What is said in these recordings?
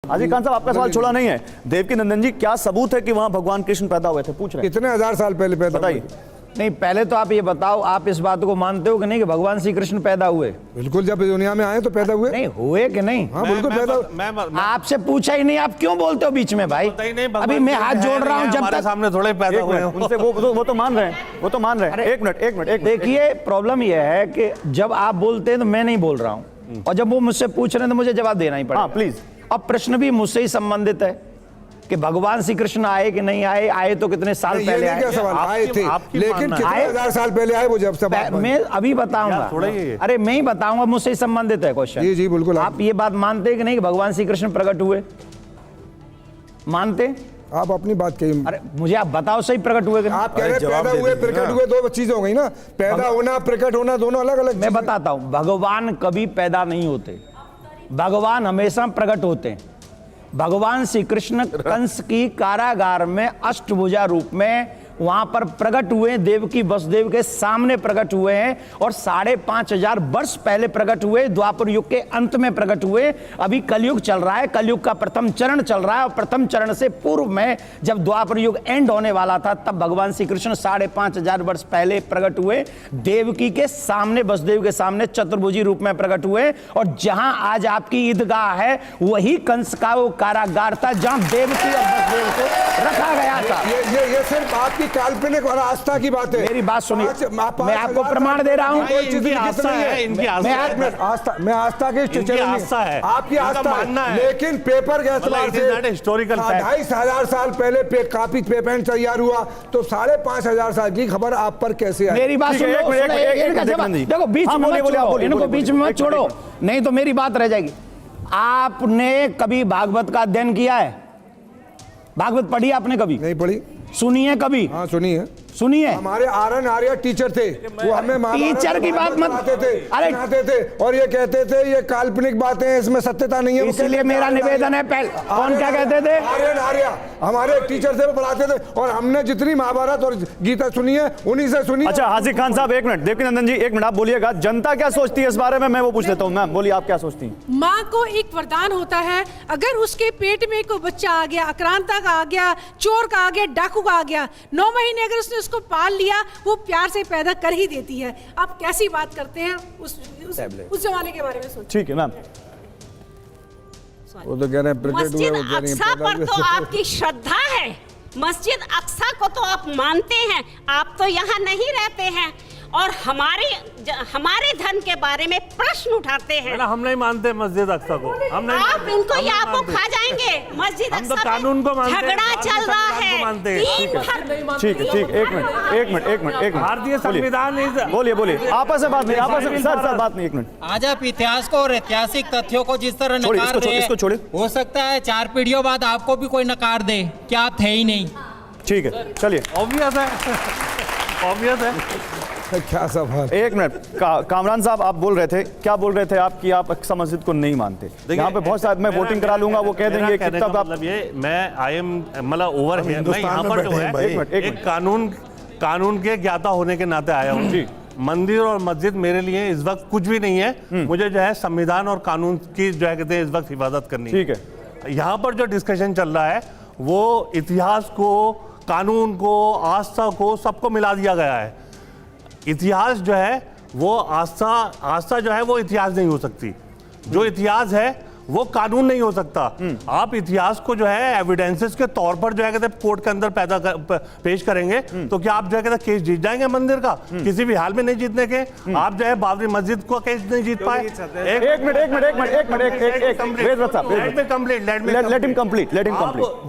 हाजी खान साहब, आपका सवाल छोड़ा नहीं है। देवकी नंदन जी, क्या सबूत है कि वहां भगवान कृष्ण पैदा हुए थे? पूछ रहे हैं। कितने हजार साल पहले पैदा? बताइए। नहीं, पहले तो आप ये बताओ, आप इस बात को मानते हो कि नहीं कि भगवान श्री कृष्ण पैदा हुए? बिल्कुल, जब दुनिया में आए तो पैदा हुए। नहीं हुए कि नहीं? हाँ बिल्कुल पैदा हुए। आपसे पूछा ही नहीं, आप क्यों बोलते हो बीच में भाई? अभी मैं हाथ जोड़ रहा हूं, जब तक सामने थोड़े पैदा हुए उनसे वो तो मान रहे हैं, वो तो मान रहे हैं। एक मिनट। देखिए, प्रॉब्लम यह है कि जब आप बोलते हैं तो मैं नहीं बोल रहा हूं, और जब वो मुझसे पूछ रहे हैं तो मुझे जवाब देना ही पड़ेगा। हाँ प्लीज। अब प्रश्न भी मुझसे ही संबंधित है कि भगवान श्री कृष्ण आए कि नहीं आए। आए तो कितने साल पहले आए? क्या सवाल, आए थे, लेकिन कितने हजार साल पहले आए वो? जब सब मैं अभी बताऊंगा। अरे मैं ही बताऊंगा, मुझसे ही संबंधित है क्वेश्चन। जी बिल्कुल। आप ये बात मानते हैं कि नहीं कि भगवान श्री कृष्ण प्रकट हुए? मानते? आप अपनी बात कहिए। अरे मुझे आप बताओ, सही प्रकट हुए कि नहीं? आप कह रहे हैं पैदा हुए प्रकट हुए, दो चीजें हो गई ना। पैदा होना, प्रकट होना, दोनों अलग अलग। मैं बताता हूं, भगवान कभी पैदा नहीं होते, भगवान हमेशा प्रकट होते हैं। भगवान श्री कृष्ण कंस की कारागार में अष्टभुजा रूप में वहां पर प्रकट हुए, देवकी वसुदेव के सामने प्रकट हुए हैं, और 5,500 वर्ष पहले प्रकट हुए, द्वापर युग के अंत में प्रकट हुए। अभी कलयुग चल रहा है, कलयुग का प्रथम चरण चल रहा है, और प्रथम चरण से पूर्व में जब द्वापर युग एंड होने वाला था, तब भगवान श्री कृष्ण 5,500 वर्ष पहले प्रकट हुए, देवकी के सामने, वसुदेव के सामने चतुर्भुजी रूप में प्रकट हुए। और जहां आज आपकी ईदगाह है, वही कंस का वो कारागार था जहां देवकी और वसुदेव को रखा गया था। ये सिर्फ आपकी काल्पनिक और आस्था की बात है। मेरी बात सुनिए, मैं आपको प्रमाण दे रहा हूं। इनकी आस्था है, इनकी आस्था है। मैं आस्था के आस्था है, आपकी आस्था है, लेकिन पेपर के एतबार से हिस्टोरिकल 2,500 साल पहले काफी पेपर तैयार हुआ, तो 5,500 साल की खबर आप पर कैसे आई? मेरी बात सुनो, देखो बीच में इनको बीच में मत छोड़ो, नहीं तो मेरी बात रह जाएगी। आपने कभी भागवत का अध्ययन किया है? भागवत पढ़ी आपने कभी? नहीं पढ़ी। सुनी है कभी? हाँ सुनी है। सुनिए, हमारे आर्यन आर्य टीचर थे, वो हमें टीचर की बात मत सुनाते थे और ये कहते थे ये काल्पनिक बातें हैं, इसमें सत्यता नहीं है। इसलिए मेरा निवेदन है, कौन क्या कहते थे? आर्यन आर्य हमारे टीचर थे, वो पढ़ाते थे, और हमने जितनी महाभारत और गीता सुनी है उन्हीं से सुनी। अच्छा हाजी खान साहब, एक मिनट। देवकी नंदन जी, एक मिनट आप बोलिएगा, जनता क्या सोचती है इस बारे में, मैं वो पूछ लेता हूँ। मैम बोलिए, आप क्या सोचती हैं? माँ को एक वरदान होता है, अगर उसके पेट में कोई बच्चा आ गया, आक्रांता का आ गया, चोर का आ गया, डाकू का आ गया, 9 महीने अगर उसने उसको पाल लिया, वो प्यार से पैदा कर ही देती है। आप कैसी बात करते हैं उस जमाने के बारे में सोचिए। ठीक है मैम। वो तो कह रहे हैं मस्जिद अक्सा पर तो आपकी श्रद्धा है, मस्जिद अक्सा को तो आप मानते हैं, आप तो यहाँ नहीं रहते हैं और हमारे धन के बारे में प्रश्न उठाते हैं। हम नहीं मानते मस्जिद अक्सा को, हम नहीं। आप इनको या आपको खा जाएंगे। मस्जिद हम तो अक्सा कानून को मानते हैं, झगड़ा चल रहा है। ठीक है, एक मिनट। भारतीय संविधान। बोलिए, आपस में बात नहीं, सर बात नहीं। एक मिनट। आज आप इतिहास को और ऐतिहासिक तथ्यों को जिस तरह नकार रहे हैं, इसको छोड़िए। हो सकता है 4 पीढ़ियों बाद आपको भी कोई नकार दे कि आप थे ही नहीं। ठीक है, चलिए। ऑब्वियस है। क्या सवाल। एक मिनट, कामरान साहब आप बोल रहे थे, क्या बोल रहे थे आप कि आप अक्सा मस्जिद को नहीं मानते? यहाँ पे बहुत सारे, मैं वोटिंग करा लूंगा, वो कह देंगे कि तब आप, ये मैं आई एम मतलब ओवर हियर, मैं यहाँ पर जो है एक कानून के ज्ञाता होने के नाते आया हूँ। मंदिर और मस्जिद मेरे लिए इस वक्त कुछ भी नहीं है, मुझे जो है संविधान और कानून की जो है कहते हैं इस वक्त हिफाजत करनी है। ठीक है, यहाँ पर जो डिस्कशन चल रहा है वो इतिहास को, कानून को, आस्था को, सबको मिला दिया गया है। इतिहास जो है वो आस्था जो है वो इतिहास नहीं हो सकती, जो इतिहास है वो कानून नहीं हो सकता। आप इतिहास को जो है एविडेंसेस के तौर पर जो है कहते कोर्ट के अंदर पेश करेंगे, तो क्या आप जो है कहते केस जीत जाएंगे मंदिर का? किसी भी हाल में नहीं जीतने के। आप जो है बाबरी मस्जिद को केस नहीं जीत पाए। एक मिनट,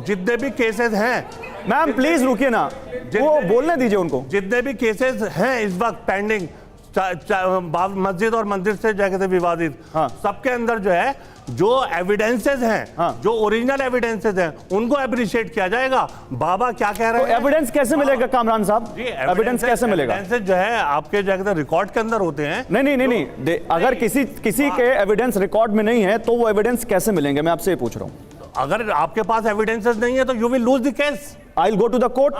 जितने भी केसेस हैं, मैम प्लीज रुकिए ना, वो बोलने दीजिए उनको। जितने भी केसेस हैं इस वक्त पेंडिंग, मस्जिद और मंदिर से जो है विवादित, सबके अंदर जो है जो एविडेंसेस हैं, जो ओरिजिनल एविडेंसेस हैं, उनको अप्रिशिएट किया जाएगा। बाबा क्या कह रहे हैं? एविडेंस कैसे मिलेगा कामरान साहब? एविडेंस कैसे मिलेगा? एविडेंसेस जो है आपके जो है रिकॉर्ड के अंदर होते हैं। नहीं, अगर किसी के एविडेंस रिकॉर्ड में नहीं है तो वो एविडेंस कैसे मिलेंगे? मैं आपसे पूछ रहा हूँ। अगर आपके पास एविडेंसेस नहीं है तो you will lose the case. I go to the court.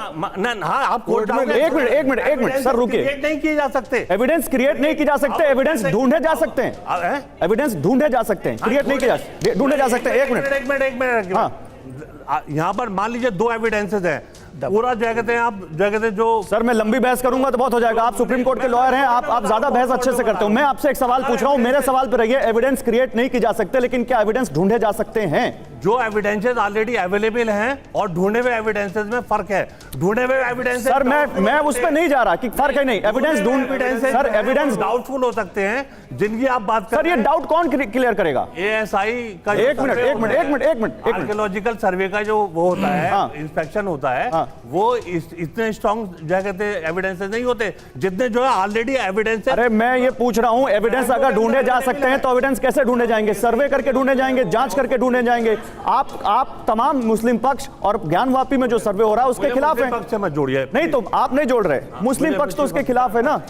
हाँ आप कोर्ट में एक मिनट सर रुकिए। क्रिएट नहीं किए जा सकते, एविडेंस क्रिएट नहीं की जा सकते, एविडेंस ढूंढे जा सकते हैं, एविडेंस ढूंढे जा सकते हैं, क्रिएट नहीं किया, ढूंढे जा सकते हैं। एक मिनट हाँ, यहाँ पर मान लीजिए 2 एविडेंसेस हैं, पूरा क्या कहते हैं आप, क्या कहते हैं जो सर मैं लंबी बहस करूंगा तो बहुत हो जाएगा। आप सुप्रीम कोर्ट के लॉयर हैं, आप ज्यादा बहस अच्छे से करते हो। मैं आपसे एक सवाल पूछ रहा हूं, मेरे सवाल पे रहिए। एविडेंस क्रिएट नहीं की जा सकते, लेकिन क्या एविडेंस ढूंढे जा सकते हैं? जो एविडेंसेस ऑलरेडी अवेलेबल हैं और ढूंढे हुए एविडेंसेस में फर्क है। ढूंढे हुए एविडेंस सर मैं उस पर नहीं जा रहा कि फर्क है नहीं, एविडेंस सर एविडेंस डाउटफुल हो सकते हैं जिनकी आप बात कर सर, ये डाउट कौन क्लियर करेगा? एएसआई का एक मिनट आर्कियोलॉजिकल सर्वे का जो वो होता है, हाँ। इंस्पेक्शन होता है, हाँ। वो इतने स्ट्रॉन्ग क्या कहते हैं एविडेंसेस नहीं होते जितने जो है ऑलरेडी एविडेंस। अरे मैं ये पूछ रहा हूं, एविडेंस अगर ढूंढे जा सकते हैं तो एविडेंस कैसे ढूंढे जाएंगे? सर्वे करके ढूंढे जाएंगे, जांच करके ढूंढे जाएंगे। आप तमाम मुस्लिम पक्ष और ज्ञानवापी में जो सर्वे हो रहा है उसके खिलाफ है। पक्ष से मत जोड़िए नहीं तो आप नहीं जोड़ रहे, मुस्लिम पक्ष तो उसके खिलाफ है ना।